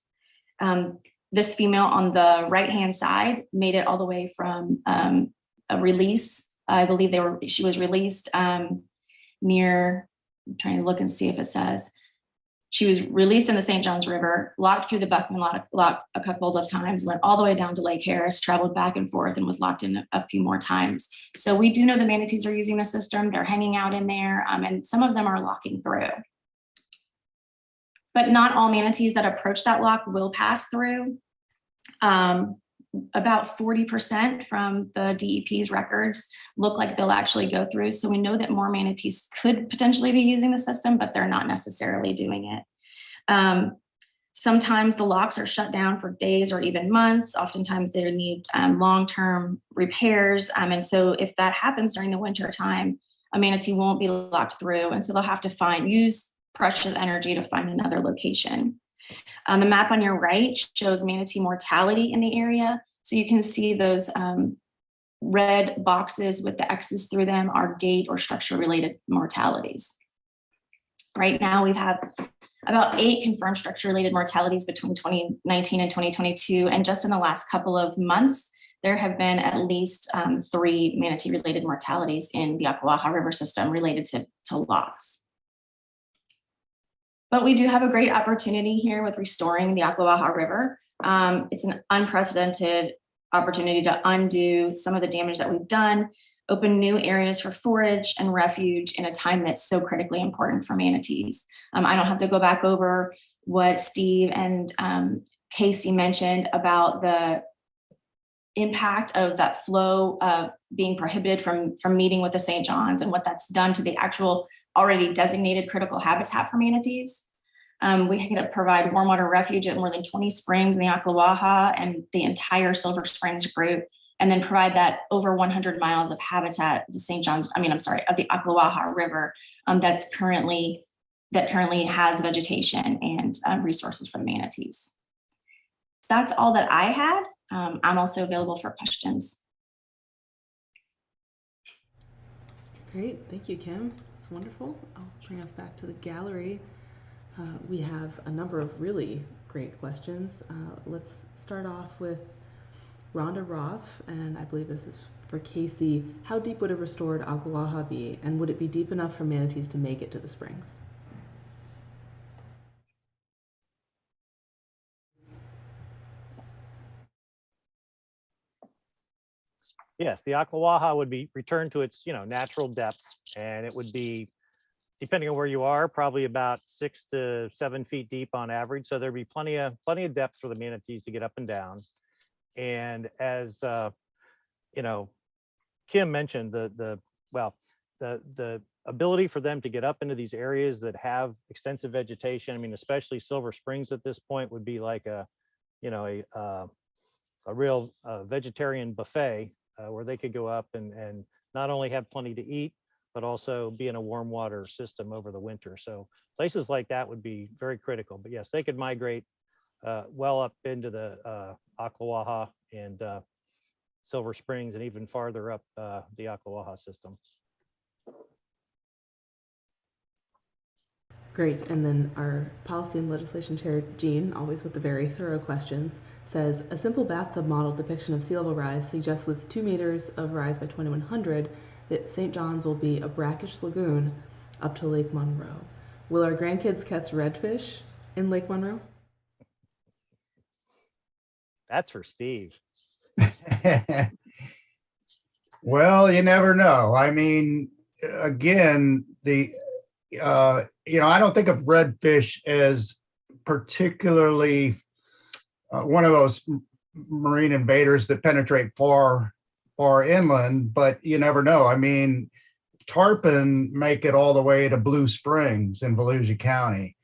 This female on the right-hand side made it all the way from a release. I believe she was released near, I'm trying to look and see if it says, she was released in the St. Johns River, locked through the Buckman Lock a couple of times, went all the way down to Lake Harris, traveled back and forth, and was locked in a few more times. So we do know the manatees are using the system. They're hanging out in there, and some of them are locking through. But not all manatees that approach that lock will pass through. About 40% from the DEP's records look like they'll actually go through. So we know that more manatees could potentially be using the system, but they're not necessarily doing it. Sometimes the locks are shut down for days or even months. Oftentimes they need long-term repairs. And so if that happens during the winter time, a manatee won't be locked through. And so they'll have to use precious energy to find another location. The map on your right shows manatee mortality in the area. So you can see those red boxes with the X's through them are gait or structure related mortalities. Right now we have about 8 confirmed structure related mortalities between 2019 and 2022. And just in the last couple of months, there have been at least 3 manatee related mortalities in the Ocklawaha River system related to locks. But we do have a great opportunity here with restoring the Ocklawaha River. It's an unprecedented opportunity to undo some of the damage that we've done, open new areas for forage and refuge in a time that's so critically important for manatees. I don't have to go back over what Steve and Casey mentioned about the impact of that flow being prohibited from meeting with the St. Johns and what that's done to the actual already designated critical habitat for manatees. We can provide warm water refuge at more than 20 springs in the Ocklawaha and the entire Silver Springs group, and then provide that over 100 miles of habitat of the of the Ocklawaha River that currently has vegetation and resources for the manatees. That's all that I had. I'm also available for questions. Great, thank you, Kim. It's wonderful. I'll bring us back to the gallery. We have a number of really great questions. Let's start off with Rhonda Roth, and I believe this is for Casey. How deep would a restored Ocklawaha be, and would it be deep enough for manatees to make it to the springs? Yes, the Ocklawaha would be returned to its natural depth, and it would be, depending on where you are, probably about 6 to 7 feet deep on average. So there'd be plenty of depth for the manatees to get up and down. And as Kim mentioned, the ability for them to get up into these areas that have extensive vegetation. I mean, especially Silver Springs at this point would be like real vegetarian buffet where they could go up and not only have plenty to eat, but also be in a warm water system over the winter. So places like that would be very critical. But yes, they could migrate well up into the Ocklawaha and Silver Springs and even farther up the Ocklawaha system. Great. And then our policy and legislation chair, Jean, always with the very thorough questions, says a simple bathtub model depiction of sea level rise suggests with 2 meters of rise by 2100 that St. John's will be a brackish lagoon up to Lake Monroe. Will our grandkids catch redfish in Lake Monroe? That's for Steve. Well, you never know. I mean, again, I don't think of redfish as particularly one of those marine invaders that penetrate far inland, but you never know. I mean, tarpon make it all the way to Blue Springs in Volusia County.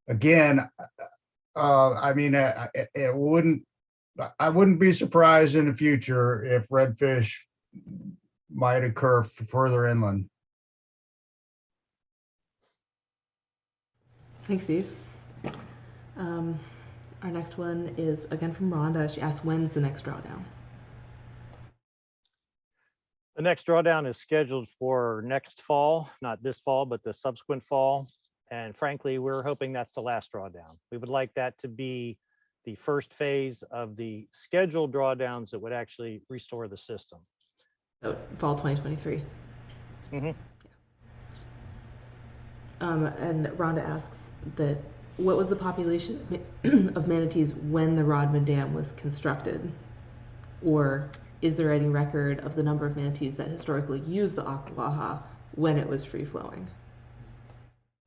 Again, I mean, I wouldn't be surprised in the future if redfish might occur further inland. Thanks, Steve. Our next one is again from Rhonda. She asked, when's the next drawdown? The next drawdown is scheduled for next fall, not this fall, but the subsequent fall. And frankly, we're hoping that's the last drawdown. We would like that to be the first phase of the scheduled drawdowns that would actually restore the system. So fall 2023. Mm-hmm. And Rhonda asks that what was the population of manatees when the Rodman Dam was constructed? Or is there any record of the number of manatees that historically used the Ocklawaha when it was free flowing?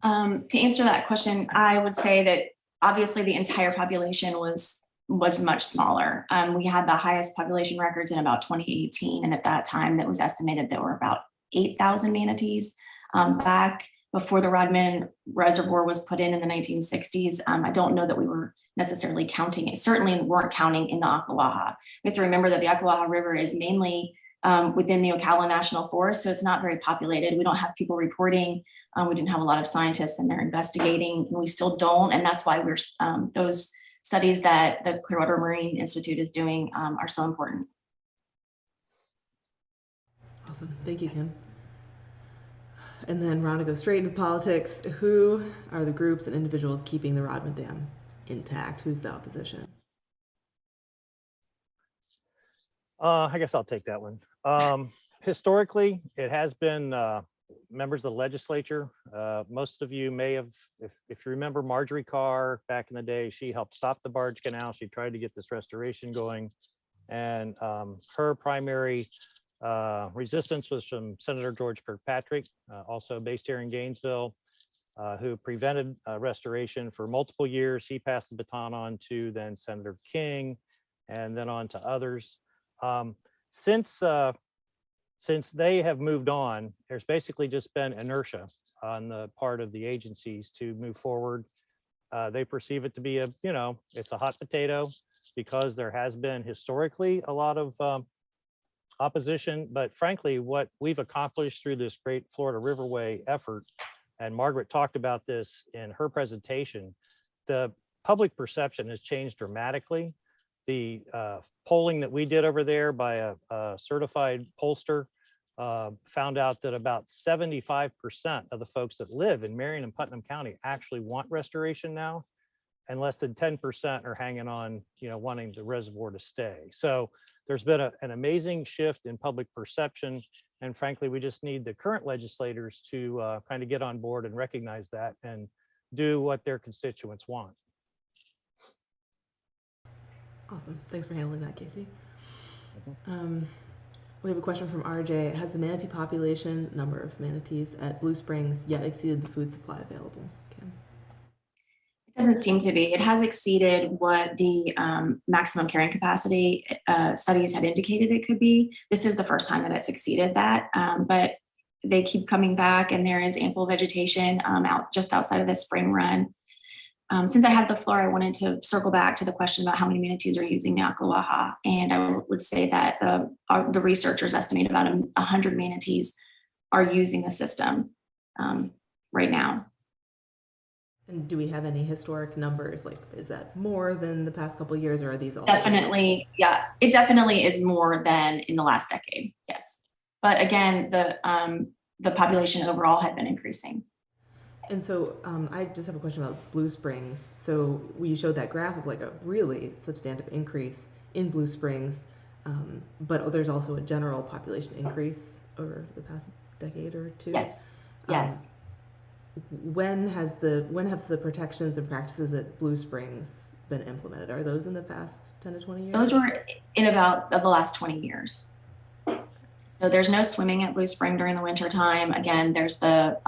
To answer that question, I would say that obviously the entire population was much smaller. We had the highest population records in about 2018. And at that time, that was estimated there were about 8,000 manatees. Back before the Rodman Reservoir was put in the 1960s, I don't know that we were necessarily counting it. Certainly weren't counting in the Ocklawaha. We have to remember that the Ocklawaha River is mainly within the Ocala National Forest, so it's not very populated. We don't have people reporting. We didn't have a lot of scientists and they're investigating, and we still don't. And that's why we're those studies that the Clearwater Marine Institute is doing are so important. Awesome, thank you, Kim. And then Rhonda goes straight into politics. Who are the groups and individuals keeping the Rodman Dam intact? Who's the opposition? I guess I'll take that one. Historically, it has been members of the legislature. Most of you may have, if you remember Marjorie Carr back in the day, she helped stop the barge canal. She tried to get this restoration going. And her primary resistance was from Senator George Kirkpatrick, also based here in Gainesville, who prevented restoration for multiple years. He passed the baton on to then Senator King and then on to others. Since they have moved on, there's basically just been inertia on the part of the agencies to move forward. They perceive it to be it's a hot potato because there has been historically a lot of opposition, but frankly, what we've accomplished through this great Florida Riverway effort, and Margaret talked about this in her presentation, the public perception has changed dramatically. The polling that we did over there by a certified pollster found out that about 75% of the folks that live in Marion and Putnam County actually want restoration now, and less than 10% are hanging on, wanting the reservoir to stay. So there's been an amazing shift in public perception. And frankly, we just need the current legislators to kind of get on board and recognize that and do what their constituents want. Awesome. Thanks for handling that, Casey. We have a question from RJ. Has the manatee population, number of manatees at Blue Springs, yet exceeded the food supply available? Kim? It doesn't seem to be. It has exceeded what the maximum carrying capacity studies had indicated it could be. This is the first time that it's exceeded that, but they keep coming back, and there is ample vegetation just outside of the spring run. since I have the floor, I wanted to circle back to the question about how many manatees are using the Ocklawaha. And I would say that the researchers estimate about 100 manatees are using the system right now. And do we have any historic numbers? Like, is that more than the past couple of years, or are these all? Definitely, yeah, it definitely is more than in the last decade, yes. But again, the population overall had been increasing. And so I just have a question about Blue Springs. So you showed that graph of like a really substantive increase in Blue Springs, but there's also a general population increase over the past decade or two. Yes, yes. When have the protections and practices at Blue Springs been implemented? Are those in the past 10 to 20 years? Those were in about the last 20 years. So there's no swimming at Blue Spring during the winter time. Again, there's the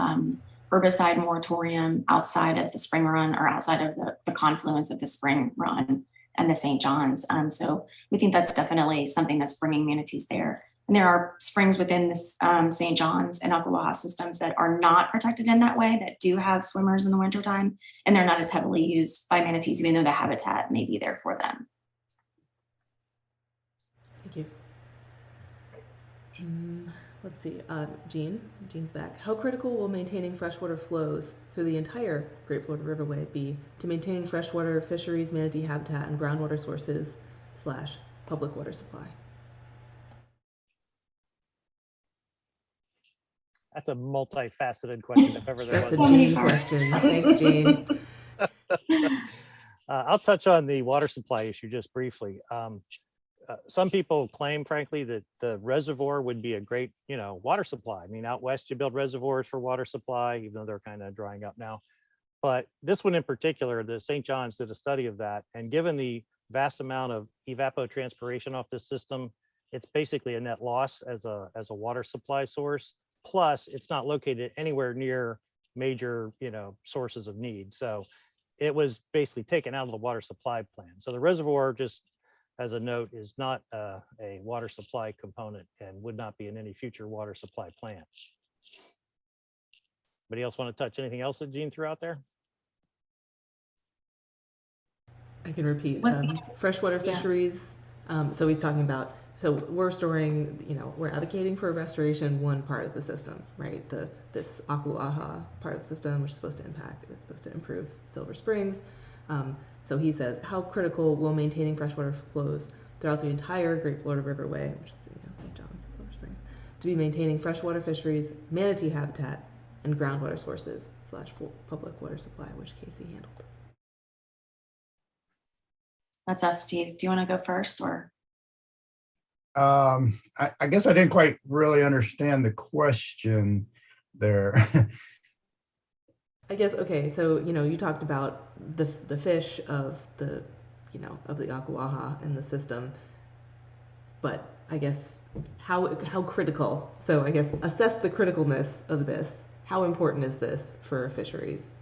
herbicide moratorium outside of the spring run, or outside of the confluence of the spring run and the St. John's. So we think that's definitely something that's bringing manatees there. And there are springs within this St. John's and Ocklawaha systems that are not protected in that way, that do have swimmers in the wintertime, and they're not as heavily used by manatees, even though the habitat may be there for them. Thank you. Let's see, Jean's back. How critical will maintaining freshwater flows through the entire Great Florida Riverway be to maintaining freshwater fisheries, manatee habitat, and groundwater sources / public water supply? That's a multifaceted question, if ever there was. That's a Jean question. Thanks, Jean. I'll touch on the water supply issue just briefly. Some people claim, frankly, that the reservoir would be a great, water supply. I mean, out west, you build reservoirs for water supply, even though they're kind of drying up now. But this one in particular, the St. John's did a study of that. And given the vast amount of evapotranspiration off this system, it's basically a net loss as a water supply source. Plus, it's not located anywhere near major, sources of need. So it was basically taken out of the water supply plan. So the reservoir, just as a note, is not a water supply component and would not be in any future water supply plan. Anybody else want to touch anything else that Jean threw out there? I can repeat. Freshwater fisheries. So he's talking about, so we're storing, we're advocating for a restoration one part of the system, right? This Ocklawaha part of the system, which is supposed to improve Silver Springs. So he says, how critical will maintaining freshwater flows throughout the entire Great Florida Riverway, which is St. John's and Silver Springs, to be maintaining freshwater fisheries, manatee habitat, and groundwater sources / public water supply, which Casey handled. That's us, Steve. Do you want to go first, or? I guess I didn't quite really understand the question there. I guess, okay, so, you talked about the fish of the Ocklawaha in the system, but I guess how critical, so I guess assess the criticalness of this. How important is this for fisheries?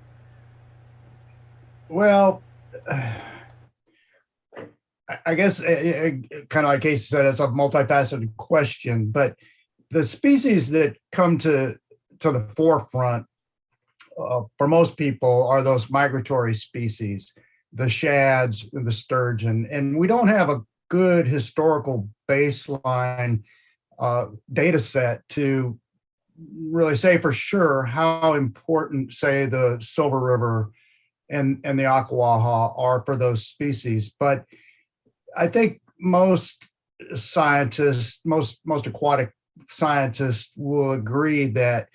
Well, I guess kind of like Casey said, it's a multifaceted question, but the species that come to the forefront for most people are those migratory species, the shads, the sturgeon, and we don't have a good historical baseline data set to really say for sure how important, say, the Silver River and the Ocklawaha are for those species. But I think most scientists, most aquatic scientists will agree that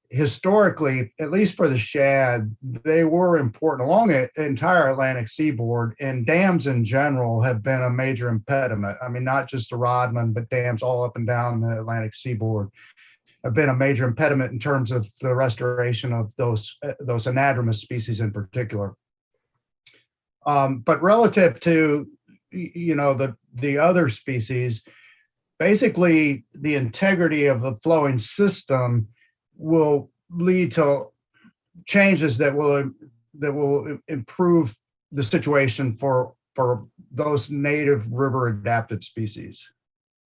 historically, at least for the shad, they were important along the entire Atlantic seaboard, and dams in general have been a major impediment. I mean, not just the Rodman, but dams all up and down the Atlantic seaboard have been a major impediment in terms of the restoration of those anadromous species in particular. But relative to the other species, basically the integrity of the flowing system will lead to changes that will improve the situation for those native river adapted species.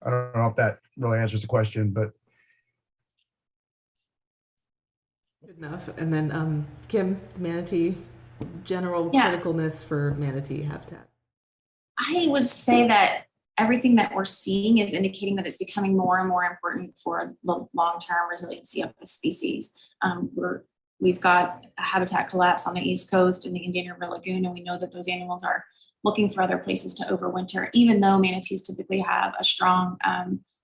I don't know if that really answers the question, but good enough. And then Kim, manatee general Yeah. criticalness for manatee habitat? I would say that everything that we're seeing is indicating that it's becoming more and more important for the long-term resiliency of the species. We've got a habitat collapse on the East Coast in the Indian River Lagoon, and we know that those animals are looking for other places to overwinter, even though manatees typically have a strong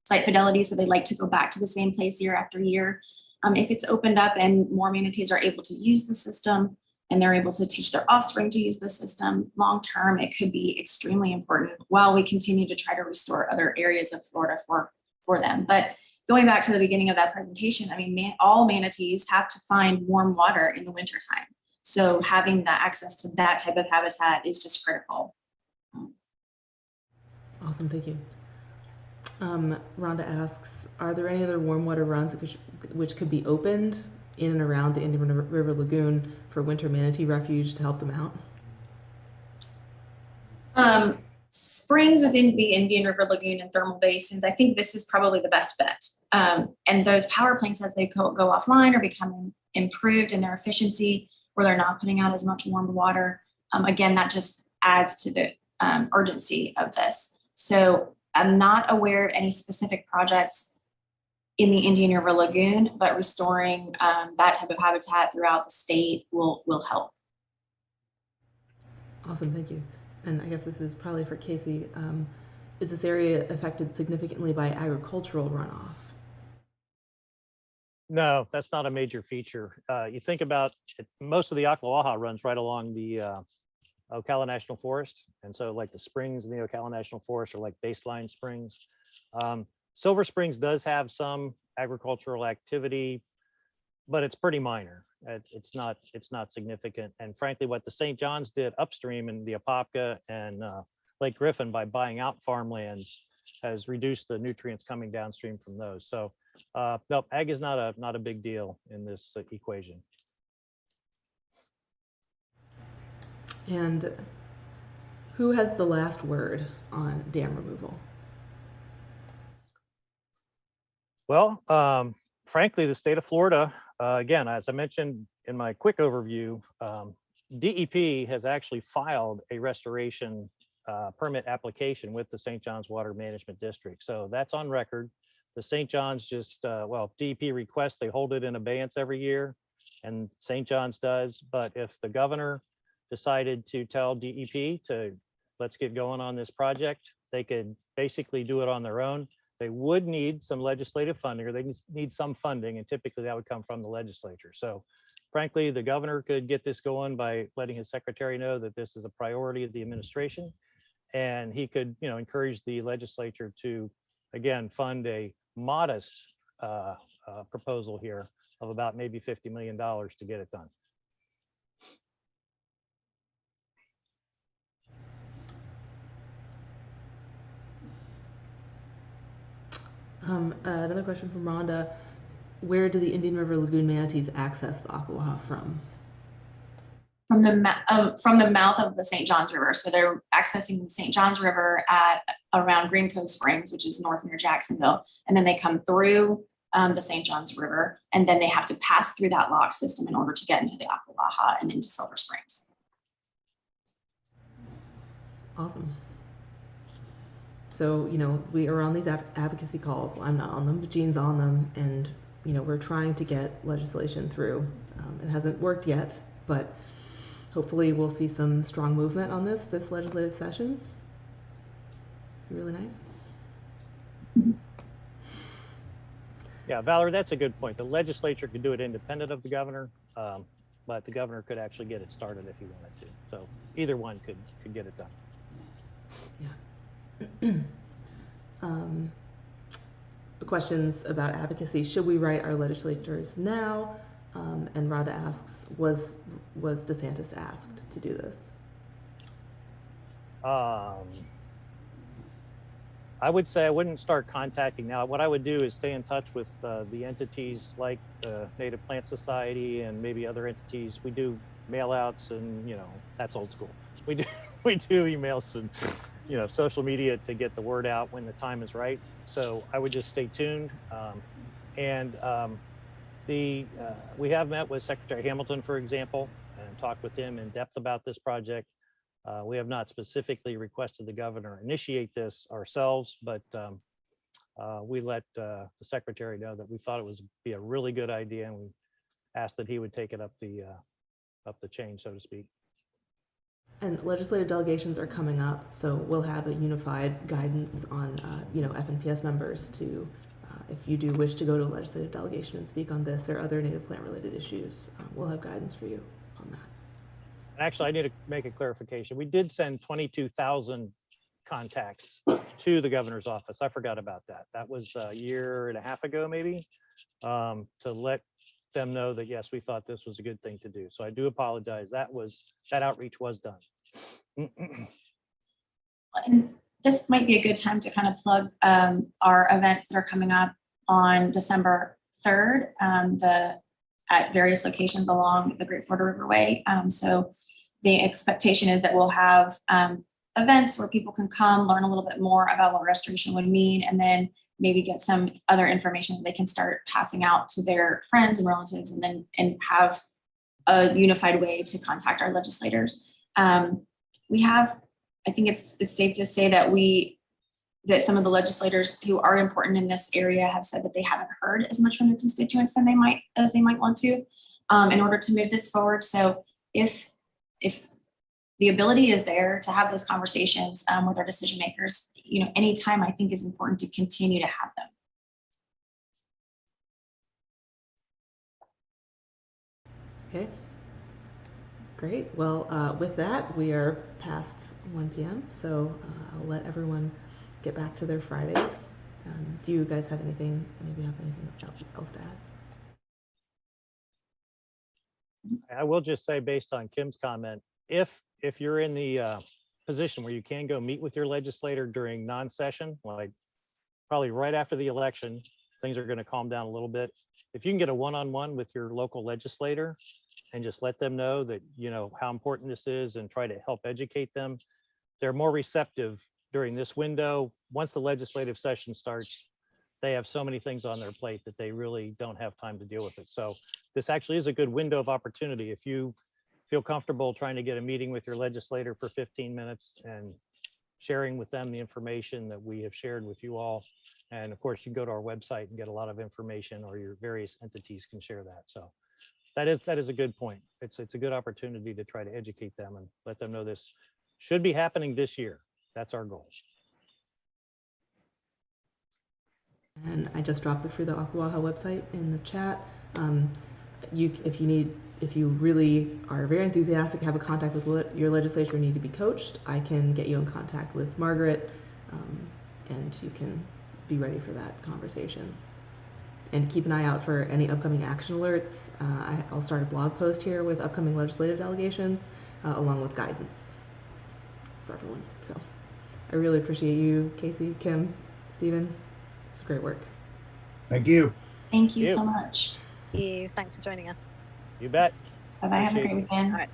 site fidelity, so they like to go back to the same place year after year. If it's opened up and more manatees are able to use the system, and they're able to teach their offspring to use the system long term, it could be extremely important while we continue to try to restore other areas of Florida for them. But going back to the beginning of that presentation, I mean, all manatees have to find warm water in the wintertime. So having that access to that type of habitat is just critical. Awesome, thank you. Rhonda asks, are there any other warm water runs which could be opened in and around the Indian River Lagoon for winter manatee refuge to help them out? Springs within the Indian River Lagoon and thermal basins, I think this is probably the best bet. And those power plants, as they go offline, are becoming improved in their efficiency, where they're not putting out as much warm water. Again, that just adds to the urgency of this. So I'm not aware of any specific projects in the Indian River Lagoon, but restoring that type of habitat throughout the state will help. Awesome, thank you. And I guess this is probably for Casey. Is this area affected significantly by agricultural runoff? No, that's not a major feature. You think about it, most of the Ocklawaha runs right along the Ocala National Forest. And so like the springs in the Ocala National Forest are like baseline springs. Silver Springs does have some agricultural activity, but it's pretty minor. It's not significant. And frankly, what the St. John's did upstream in the Apopka and Lake Griffin by buying out farmlands has reduced the nutrients coming downstream from those. So no, ag is not a big deal in this equation. And who has the last word on dam removal? Well, frankly, the state of Florida, again, as I mentioned in my quick overview, DEP has actually filed a restoration permit application with the St. John's Water Management District. So that's on record. The St. John's just, well, DEP requests, they hold it in abeyance every year, and St. John's does. But if the governor decided to tell DEP to let's get going on this project, they could basically do it on their own. They would need some legislative funding, or they need some funding, and typically that would come from the legislature. So frankly, the governor could get this going by letting his secretary know that this is a priority of the administration, and he could, encourage the legislature to, again, fund a modest proposal here of about maybe $50 million to get it done. Another question from Rhonda. Where do the Indian River Lagoon manatees access the Ocklawaha from? From the mouth of the St. John's River. So they're accessing the St. John's River at around Green Cove Springs, which is north near Jacksonville. And then they come through the St. John's River, and then they have to pass through that lock system in order to get into the Ocklawaha and into Silver Springs. Awesome. So, we are on these advocacy calls. Well, I'm not on them, but Jean's on them. And, we're trying to get legislation through. It hasn't worked yet, but hopefully we'll see some strong movement on this legislative session. Be really nice. Yeah, Valerie, that's a good point. The legislature could do it independent of the governor, but the governor could actually get it started if he wanted to. So either one could get it done. Yeah. Questions about advocacy. Should we write our legislators now? And Rhonda asks, was DeSantis asked to do this? I would say I wouldn't start contacting now. What I would do is stay in touch with the entities like the Native Plant Society and maybe other entities. We do mail outs, and that's old school. We do emails and social media to get the word out when the time is right. So I would just stay tuned. We have met with Secretary Hamilton, for example, and talked with him in depth about this project. We have not specifically requested the governor initiate this ourselves, but we let the secretary know that we thought it was be a really good idea, and we asked that he would take it up the chain, so to speak. And legislative delegations are coming up, so we'll have a unified guidance on, FNPS members to, if you do wish to go to a legislative delegation and speak on this or other native plant related issues, we'll have guidance for you on that. Actually, I need to make a clarification. We did send 22,000 contacts to the governor's office. I forgot about that. That was a year and a half ago, maybe, to let them know that, yes, we thought this was a good thing to do. So I do apologize. That outreach was done. And this might be a good time to kind of plug our events that are coming up on December 3rd, at various locations along the Great Florida Riverway. So the expectation is that we'll have events where people can come learn a little bit more about what restoration would mean, and then maybe get some other information that they can start passing out to their friends and relatives, and have a unified way to contact our legislators. I think it's safe to say that some of the legislators who are important in this area have said that they haven't heard as much from their constituents as they might want to, in order to move this forward. So if the ability is there to have those conversations with our decision makers, anytime, I think is important to continue to have them. Okay, great. Well, with that, we are past 1 p.m. So I'll let everyone get back to their Fridays. Do you guys have anything? Any of you have anything else to add? I will just say, based on Kim's comment, if you're in the position where you can go meet with your legislator during non-session, like probably right after the election, things are going to calm down a little bit. If you can get a one-on-one with your local legislator and just let them know that, how important this is and try to help educate them, they're more receptive during this window. Once the legislative session starts, they have so many things on their plate that they really don't have time to deal with it. So this actually is a good window of opportunity. If you feel comfortable trying to get a meeting with your legislator for 15 minutes and sharing with them the information that we have shared with you all. And of course, you can go to our website and get a lot of information, or your various entities can share that. So that is a good point. It's a good opportunity to try to educate them and let them know this should be happening this year. That's our goal. And I just dropped the Free the Ocklawaha website in the chat. If you really are very enthusiastic, have a contact with your legislature, need to be coached, I can get you in contact with Margaret, and you can be ready for that conversation. And keep an eye out for any upcoming action alerts. I'll start a blog post here with upcoming legislative delegations, along with guidance for everyone. So I really appreciate you, Casey, Kim, Stephen. It's great work. Thank you. Thank you so much. Thank you. Thanks for joining us. You bet. Bye-bye. Have a great weekend. All right.